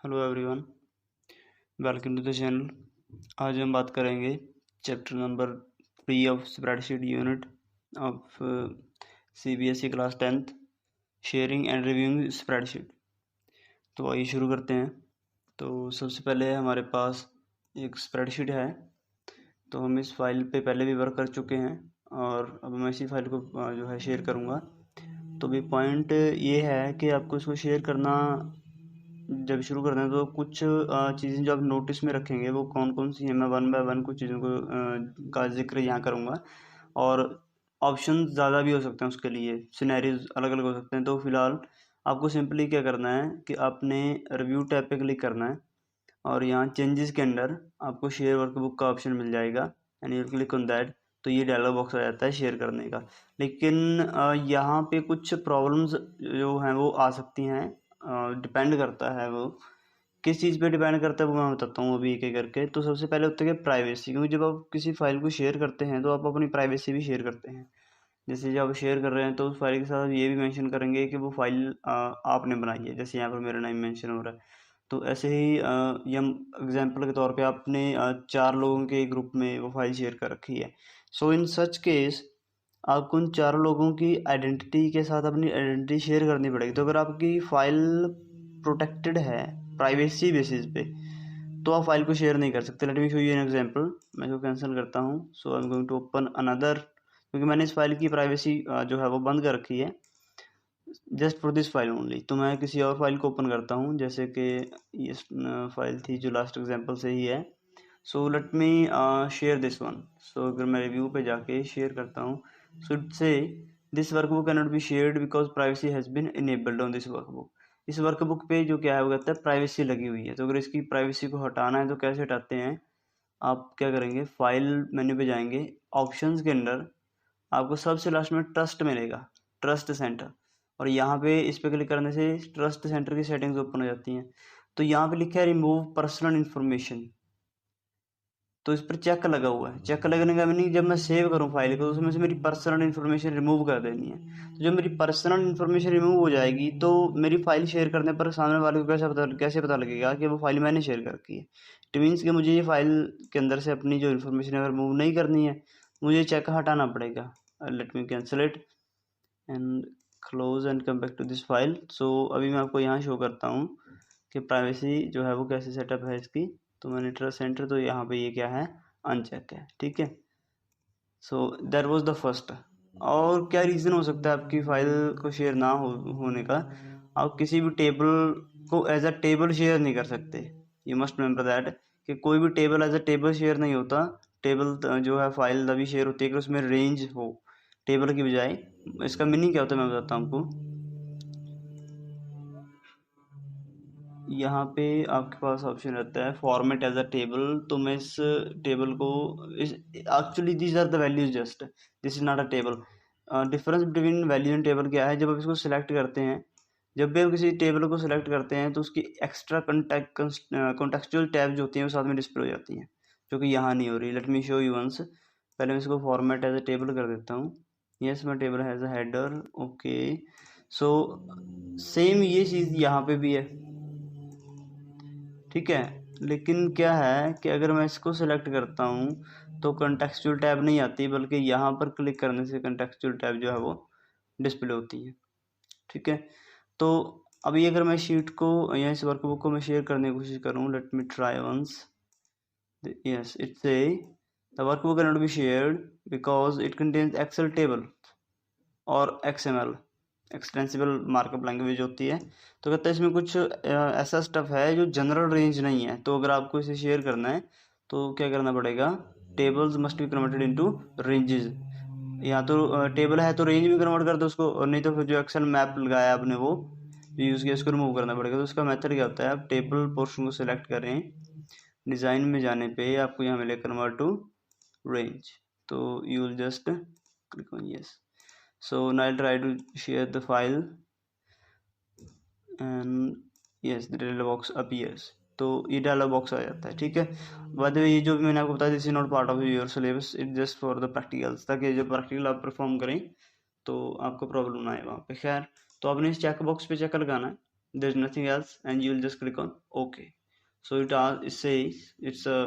Hello everyone, welcome to the channel. आज हम बात करेंगे chapter number 3 of spreadsheet unit of CBSE class 10th, sharing and reviewing spreadsheet. तो आइए शुरू करते हैं। तो सबसे पहले हमारे पास एक स्प्रेडशीट है। तो हम इस फाइल पे पहले भी वर्क कर चुके हैं और अब मैं इसी फाइल को जो है शेयर करूँगा। तो भी पॉइंट ये है कि आपको इसको शेयर करना जब शुरू करते हैं तो कुछ चीज़ें जो आप नोटिस में रखेंगे वो कौन कौन सी हैं, मैं वन बाय वन कुछ चीज़ों को का जिक्र यहाँ करूँगा। और ऑप्शन ज़्यादा भी हो सकते हैं, उसके लिए सिनेरियोज अलग अलग हो सकते हैं। तो फिलहाल आपको सिंपली क्या करना है कि आपने रिव्यू टैब पे क्लिक करना है और यहाँ चेंजेस के अंदर आपको शेयर वर्कबुक का ऑप्शन मिल जाएगा and you click on that. तो ये डायलॉग बॉक्स आ जाता है शेयर करने का। लेकिन यहाँ पे कुछ प्रॉब्लम्स जो हैं वो आ सकती हैं। डिपेंड करता है वो किस चीज़ पे डिपेंड करता है, वो मैं बताता हूँ अभी एक एक करके। तो सबसे पहले होता है कि प्राइवेसी, क्योंकि जब आप किसी फाइल को शेयर करते हैं तो आप अपनी प्राइवेसी भी शेयर करते हैं। जैसे जब आप शेयर कर रहे हैं तो उस फाइल के साथ ये भी मेंशन करेंगे कि वो फाइल आपने बनाई है, जैसे यहाँ पर मेरा नाम मेंशन हो रहा है। तो ऐसे ही ये हम एग्जाम्पल के तौर पे आपने 4 लोगों के ग्रुप में वो फाइल शेयर कर रखी है। सो इन सच केस आपको उन 4 लोगों की आइडेंटिटी के साथ अपनी आइडेंटिटी शेयर करनी पड़ेगी। तो अगर आपकी फाइल प्रोटेक्टेड है प्राइवेसी बेसिस पे तो आप फाइल को शेयर नहीं कर सकते। Let me show you an example. मैं इसको कैंसिल करता हूँ। So I am going to open another, क्योंकि मैंने इस फाइल की प्राइवेसी जो है वो बंद कर रखी है just for this file only. तो मैं किसी और फाइल को ओपन करता हूँ, जैसे कि ये फाइल थी जो लास्ट एग्जांपल से ही है। So let me share this one. So अगर मैं रिव्यू पे जाके शेयर करता हूँ, so it says this workbook can not be shared because privacy has been enabled on this workbook. इस वर्कबुक पे जो क्या है वो कहता है प्राइवेसी लगी हुई है। तो अगर इसकी प्राइवेसी को हटाना है तो कैसे हटाते हैं, आप क्या करेंगे, फाइल मेन्यू पे जाएंगे, ऑप्शंस के अंदर आपको सबसे लास्ट में ट्रस्ट मिलेगा, ट्रस्ट सेंटर। और यहाँ पे इस पे क्लिक करने से ट्रस्ट सेंटर की सेटिंग्स ओपन हो जाती हैं। तो यहाँ पे लिखा है रिमूव पर्सनल इन्फॉर्मेशन। तो इस पर चेक लगा हुआ है। चेक लगने का मीनिंग जब मैं सेव करूँ फाइल को तो उसमें से मेरी पर्सनल इन्फॉर्मेशन रिमूव कर देनी है। तो जब मेरी पर्सनल इन्फॉर्मेशन रिमूव हो जाएगी तो मेरी फाइल शेयर करने पर सामने वाले को कैसे पता लगेगा कि वो फाइल मैंने शेयर कर रखी है। इट मीन्स कि मुझे ये फाइल के अंदर से अपनी जो इन्फॉर्मेशन है रिमूव नहीं करनी है, मुझे चेक हटाना पड़ेगा। Let me cancel it and close and come back to this file. So अभी मैं आपको यहाँ शो करता हूँ कि प्राइवेसी जो है वो कैसे सेटअप है इसकी। तो मैंने ट्रस्ट सेंटर, तो यहाँ पे ये क्या है, अनचेक है। ठीक है। So that was the first. और क्या रीज़न हो सकता है आपकी फाइल को शेयर ना होने का, आप किसी भी टेबल को एज अ टेबल शेयर नहीं कर सकते। यू मस्ट रिमेंबर दैट कि कोई भी table as a table share नहीं होता। टेबल जो है फाइल तभी शेयर होती है कि उसमें रेंज हो टेबल की बजाय। इसका मीनिंग क्या होता है मैं बताता हूँ आपको। यहाँ पे आपके पास ऑप्शन रहता है फॉर्मेट एज अ टेबल। तो मैं इस टेबल को इस actually these are the values, just this is not a table. Difference between value and table क्या है, जब आप इसको सिलेक्ट करते हैं, जब भी आप किसी टेबल को सिलेक्ट करते हैं तो उसकी एक्स्ट्रा कॉन्टेक्चुअल टैब जो होती हैं वो साथ में डिस्प्ले हो जाती हैं, जो कि यहाँ नहीं हो रही। Let me show you once. पहले मैं इसको फॉर्मेट एज अ टेबल कर देता हूँ। Yes, my table has a header. Okay. So same ये चीज़ यहाँ पे भी है। ठीक है। लेकिन क्या है कि अगर मैं इसको सिलेक्ट करता हूँ तो कंटेक्चुअल टैब नहीं आती, बल्कि यहाँ पर क्लिक करने से कंटेक्चुअल टैब जो है वो डिस्प्ले होती है। ठीक है। तो अभी अगर मैं शीट को या इस वर्कबुक को मैं शेयर करने की कोशिश करूँ, let me try once. Yes, it's a the workbook can not be shared because it contains Excel table और XML एक्सटेंसिबल मार्कअप लैंग्वेज होती है। तो कहते हैं इसमें कुछ ऐसा स्टफ है जो जनरल रेंज नहीं है। तो अगर आपको इसे शेयर करना है तो क्या करना पड़ेगा, tables must be converted into ranges. या तो टेबल है तो रेंज भी कन्वर्ट कर दो उसको, और नहीं तो फिर जो एक्सेल मैप लगाया आपने वो यूज़ किया उसको रिमूव करना पड़ेगा। तो उसका मेथड क्या होता है, आप टेबल पोर्शन को सिलेक्ट करें, डिज़ाइन में जाने पे आपको यहाँ मिले कन्वर्ट टू रेंज। तो you will just click on yes. So now I'll try to share the file and yes the dialog box appears। तो ये डायलॉग बॉक्स आ जाता है। ठीक है। बाय द वे ये जो भी मैंने आपको बताया this is not part of your syllabus, it just for the practicals, ताकि जब प्रैक्टिकल आप परफॉर्म करें तो आपको प्रॉब्लम ना आए वहाँ पे। खैर, तो आपने इस चेक बॉक्स पे चेक लगाना है, there's nothing else, and you will just click on OK. So it says it's a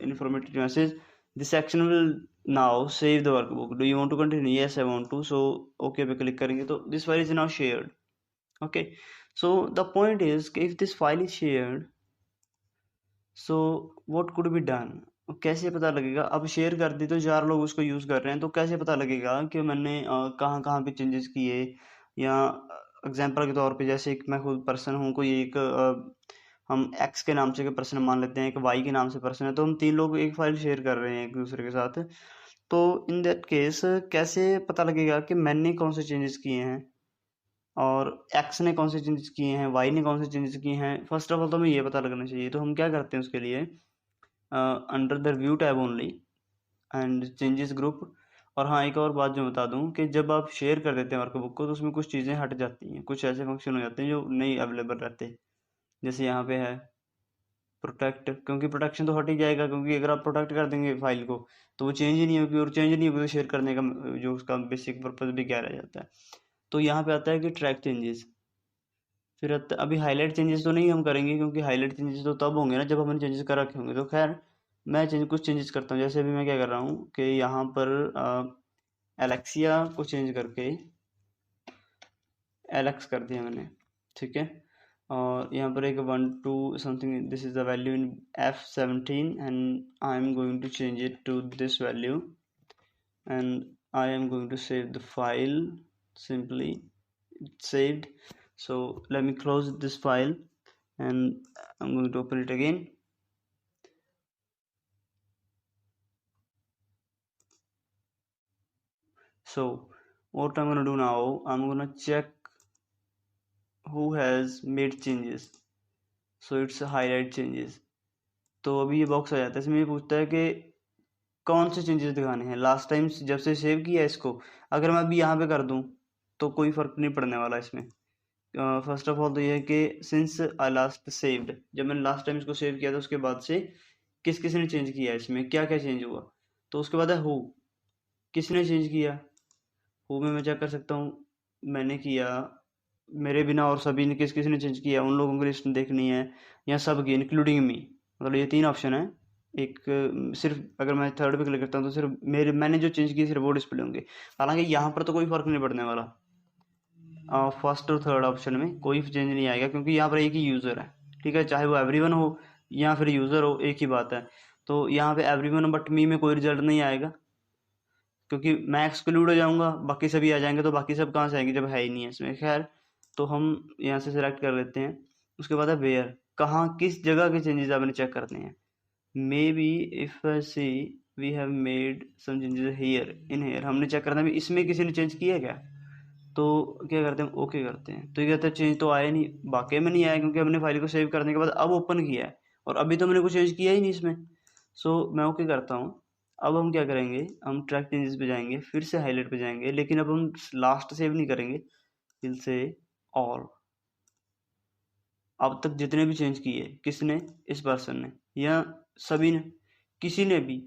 informative message. This section will now save the workbook. Do you want to continue? Yes, I want to. So OK पे click करेंगे तो this file is now shared. Okay, so the point is if this file is shared, so what could be done. कैसे पता लगेगा, अब share कर दी तो 4 लोग उसको यूज़ कर रहे हैं, तो कैसे पता लगेगा कि मैंने कहाँ कहाँ पे चेंजेस किए, या एग्जांपल के तौर पे जैसे एक मैं खुद पर्सन हूँ, कोई एक हम एक्स के नाम से पर्सन मान लेते हैं, एक वाई के नाम से पर्सन है, तो हम 3 लोग एक फाइल शेयर कर रहे हैं एक दूसरे के साथ, तो इन दैट केस कैसे पता लगेगा कि मैंने कौन से चेंजेस किए हैं और एक्स ने कौन से चेंजेस किए हैं, वाई ने कौन से चेंजेस किए हैं। फर्स्ट ऑफ ऑल तो हमें ये पता लगना चाहिए, तो हम क्या करते हैं उसके लिए, under the view tab only and changes group. और हाँ, एक और बात जो बता दूं कि जब आप शेयर कर देते हैं वर्कबुक को तो उसमें कुछ चीज़ें हट जाती हैं, कुछ ऐसे फंक्शन हो जाते हैं जो नहीं अवेलेबल रहते, जैसे यहाँ पे है प्रोटेक्ट, क्योंकि प्रोटेक्शन तो हट ही जाएगा, क्योंकि अगर आप प्रोटेक्ट कर देंगे फाइल को तो वो चेंज ही नहीं होगी, और चेंज नहीं होगी तो शेयर करने का जो उसका बेसिक पर्पज भी क्या रह जाता है। तो यहाँ पे आता है कि ट्रैक चेंजेस, फिर अभी हाईलाइट चेंजेस तो नहीं हम करेंगे, क्योंकि हाईलाइट चेंजेस तो तब होंगे ना जब हमने चेंजेस कर रखे होंगे। तो खैर मैं कुछ चेंजेस करता हूँ, जैसे अभी मैं क्या कर रहा हूँ कि यहाँ पर एलेक्सिया को चेंज करके एलेक्स कर दिया मैंने, ठीक है। और यहाँ पर एक 1 2 something, this is the value in F17 and I am going to change it to this value and I am going to save the file, simply it's saved. So let me close this file and I'm going to open it again. So what I'm going to do now, I'm going to check who has made changes. So it's highlight changes. तो अभी ये box आ जाता है, इसमें ये पूछता है कि कौन से चेंजेस दिखाने हैं लास्ट टाइम जब से सेव किया है इसको। अगर मैं अभी यहाँ पे कर दूँ तो कोई फ़र्क नहीं पड़ने वाला इसमें। फर्स्ट ऑफ ऑल तो ये है कि सिंस आई लास्ट सेव्ड, जब मैंने लास्ट टाइम इसको सेव किया था उसके बाद से किस किस ने चेंज किया है, इसमें क्या क्या चेंज हुआ। तो उसके बाद है हु, किसने चेंज किया। हु में मैं चेक कर सकता हूँ, मैंने किया, मेरे बिना और सभी ने किस किस ने चेंज किया, उन लोगों की लिस्ट देखनी है, या सब की इंक्लूडिंग मी। मतलब ये 3 ऑप्शन है। एक सिर्फ अगर मैं थर्ड पे क्लिक करता हूँ तो सिर्फ मैंने जो चेंज किए सिर्फ वो डिस्प्ले होंगे। हालांकि यहाँ पर तो कोई फर्क नहीं पड़ने वाला, फर्स्ट और थर्ड ऑप्शन में कोई चेंज नहीं आएगा, क्योंकि यहाँ पर एक ही यूज़र है, ठीक है। चाहे वो एवरीवन हो या फिर यूज़र हो, एक ही बात है। तो यहाँ पे एवरीवन बट मी में कोई रिजल्ट नहीं आएगा, क्योंकि मैं एक्सक्लूड हो जाऊंगा, बाकी सभी आ जाएंगे, तो बाकी सब कहाँ से आएंगे जब है ही नहीं है इसमें। खैर, तो हम यहाँ से सिलेक्ट कर लेते हैं। उसके बाद है वेयर, कहाँ किस जगह के चेंजेस आपने चेक करने हैं। Maybe if I see we have made some changes here in here, हमने चेक करना है इसमें किसी ने चेंज किया है क्या। तो क्या करते हैं, ओके करते हैं, तो ये कहते हैं चेंज तो आया नहीं, वाकई में नहीं आया, क्योंकि हमने फाइल को सेव करने के बाद अब ओपन किया है और अभी तो मैंने कुछ चेंज किया ही नहीं इसमें। सो मैं ओके करता हूँ। अब हम क्या करेंगे, हम ट्रैक चेंजेस पे जाएंगे, फिर से हाईलाइट पे जाएंगे, लेकिन अब हम लास्ट सेव नहीं करेंगे, फिर से ऑल, अब तक जितने भी चेंज किए किसने, इस पर्सन ने या सभी ने, किसी ने भी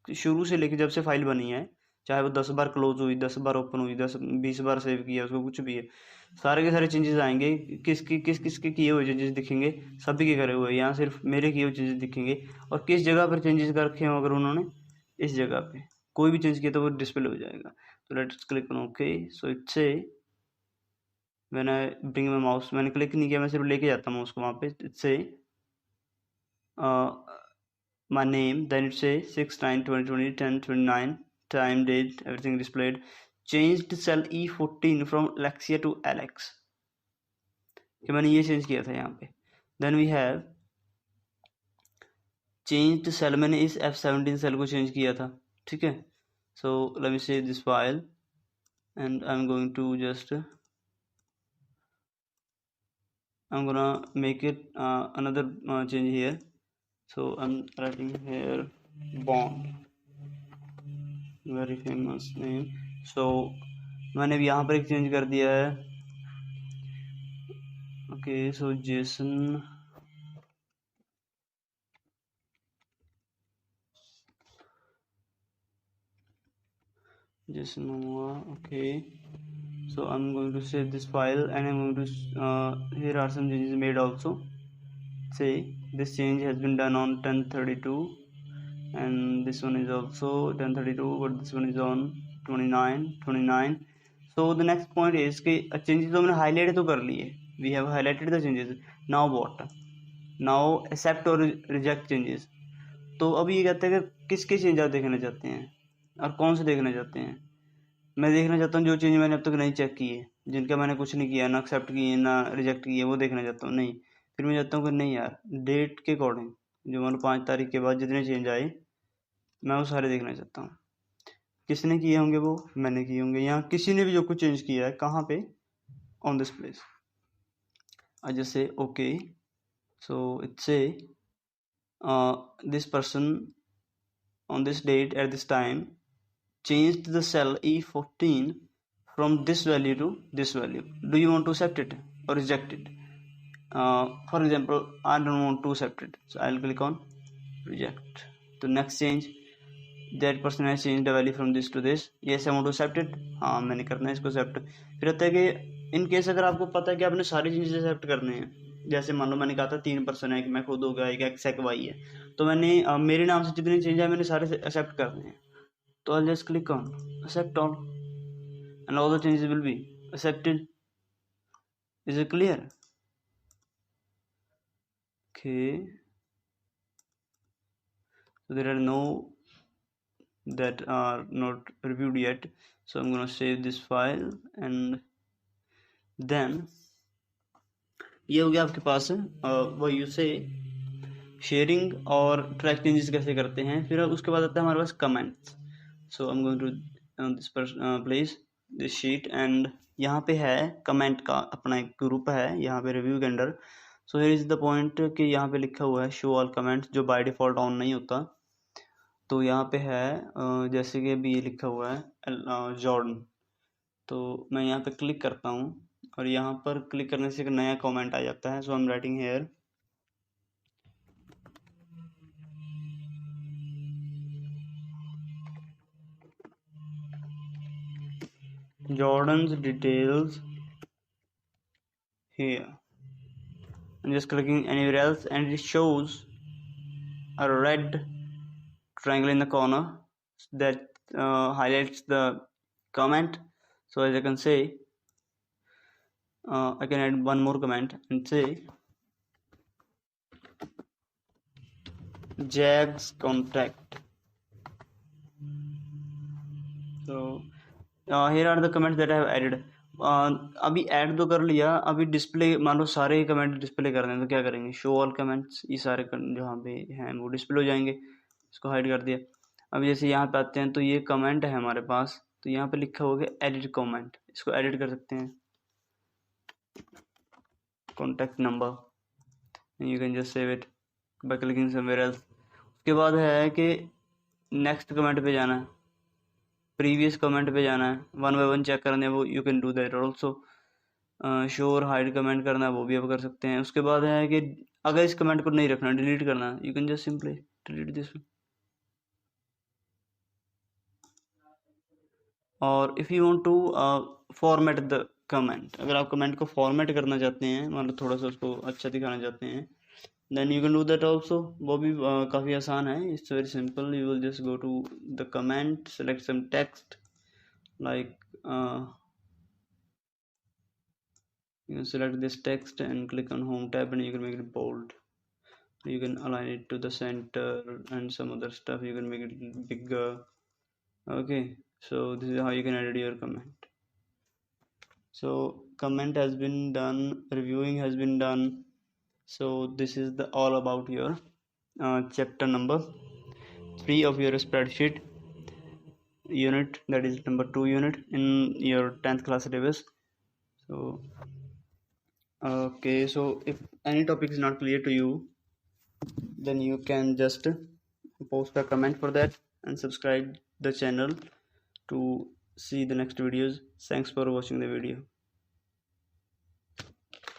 शुरू से लेकर जब से फाइल बनी है, चाहे वो 10 बार क्लोज हुई, 10 बार ओपन हुई, 10 20 बार सेव किया उसको, कुछ भी है, सारे के सारे चेंजेस आएंगे। किस किसके किए हुए चेंजेस दिखेंगे, सभी के करे हुए, यहाँ सिर्फ मेरे किए हुए चेंजेस दिखेंगे। और किस जगह पर चेंजेस कर रखे हो अगर उन्होंने, इस जगह पे कोई भी चेंज किया तो वो डिस्प्ले हो जाएगा। तो let's click on okay. So it's say when I bring my mouse, मैंने क्लिक नहीं किया, मैं सिर्फ लेके जाता हूँ उसको वहाँ पे। इट्स से my name, then it says 6/9/2020 10/29, time, date, everything displayed. Changed cell E14 from Alexia to Alex, कि मैंने ये चेंज किया था यहाँ पे। then we have changed cell, मैंने इस F17 सेल को चेंज किया था, ठीक है। so let me save this file and I'm going to just I'm gonna make it another change here. So I'm writing here Bond, very famous name. So मैंने भी यहाँ पर एक चेंज कर दिया है। ओके, सो जेसन, जेसन हुआ, okay. So I'm going to save this file, and I'm going to here are some changes made also. Say this change has been done on 10:32, and this one is also 10:32, but this one is on 29. So the next point is कि changes तो हमने highlight तो कर लिए, we have highlighted the changes. Now what? Now accept or reject changes. तो अब ये कहते हैं कि किसके चेंज आप देखना चाहते हैं और कौन से देखना चाहते हैं. मैं देखना चाहता हूँ जो चेंज मैंने अब तक नहीं चेक किए, जिनका मैंने कुछ नहीं किया, ना एक्सेप्ट किए ना रिजेक्ट किए, वो देखना चाहता हूँ. नहीं, फिर मैं चाहता हूँ कि नहीं यार, डेट के अकॉर्डिंग जो मतलब 5 तारीख के बाद जितने चेंज आए मैं वो सारे देखना चाहता हूँ. किसने किए होंगे? वो मैंने किए होंगे. यहाँ किसी ने भी जो कुछ चेंज किया है, कहाँ पे? On this place. I just say okay. So it say this person on this date at this time changed the cell E14 from this value to this value. Do you want to accept it or reject it? For example, I don't want to accept it, so I'll click on reject. The next change, that person has changed the value from this to this. Yes, I want to accept it. हाँ, मैंने करना है इसको accept. फिर रहता है कि in case अगर आपको पता है कि आपने सारी चीज़ें accept करने हैं, जैसे मान लो मैंने कहा था 3% है, एक मैं खुद हो गया, एक एक्स एक वाई है, तो मैंने मेरे नाम से जितने चेंज है मैंने सारे एक्सेप्ट करने हैं. तो I'll just click on accept all, and all the changes will be accepted. Is it clear? Okay. So there are no that are not reviewed yet. So I'm gonna save this file, and then ये हो गया आपके पास वो you से sharing और track changes कैसे करते हैं. फिर उसके बाद आता है हमारे पास comments. So I am going to this place this sheet, and यहाँ पे है कमेंट का अपना एक ग्रुप है यहाँ पे रिव्यू के under. So here is the point कि यहाँ पे लिखा हुआ है शो ऑल कमेंट्स, जो बाय डिफ़ॉल्ट ऑन नहीं होता. तो यहाँ पे है जैसे कि अभी ये लिखा हुआ है जॉर्डन. तो मैं यहाँ पे क्लिक करता हूँ और यहाँ पर क्लिक करने से एक नया कमेंट आ जाता है. So I am writing here Jordan's details here. I'm just clicking anywhere else, and it shows a red triangle in the corner that highlights the comment. So as I can say, I can add one more comment and say Jack's contact. So here are the comments that I have added. अभी add तो कर लिया, अभी display मान लो सारे comment display कर दें तो क्या करेंगे? शो ऑल कमेंट्स, ये सारे जहाँ पे हैं वो डिस्प्ले हो जाएंगे. इसको हाइड कर दिया. अब जैसे यहाँ पे आते हैं तो ये कमेंट है हमारे पास, तो यहाँ पे लिखा होगा एडिट कमेंट, इसको एडिट कर सकते हैं. Contact number, you can just save it by clicking somewhere else. उसके बाद है कि नेक्स्ट कमेंट पे जाना है, प्रीवियस कमेंट पे जाना है, 1 by 1 चेक करने, वो you can do that also. Show और हाइड कमेंट करना है वो भी आप कर सकते हैं. उसके बाद है कि अगर इस कमेंट को नहीं रखना, डिलीट करना है, you can just simply delete this. और if you want to format the comment, अगर आप कमेंट को फॉर्मेट करना चाहते हैं, मतलब थोड़ा सा उसको अच्छा दिखाना चाहते हैं, then you can do that also. वो भी काफ़ी आसान है. It's very simple. You will just go to the comment, select some text like you can select this text and click on home tab, and you can make it bold. You can align it to the center and some other stuff. You can make it bigger. Okay, so this is how you can edit your comment. So comment has been done, reviewing has been done. So this is the all about your chapter number 3 of your spreadsheet unit, that is number 2 unit in your 10th class syllabus. So okay, so if any topic is not clear to you, then you can just post a comment for that and subscribe the channel to see the next videos. Thanks for watching the video.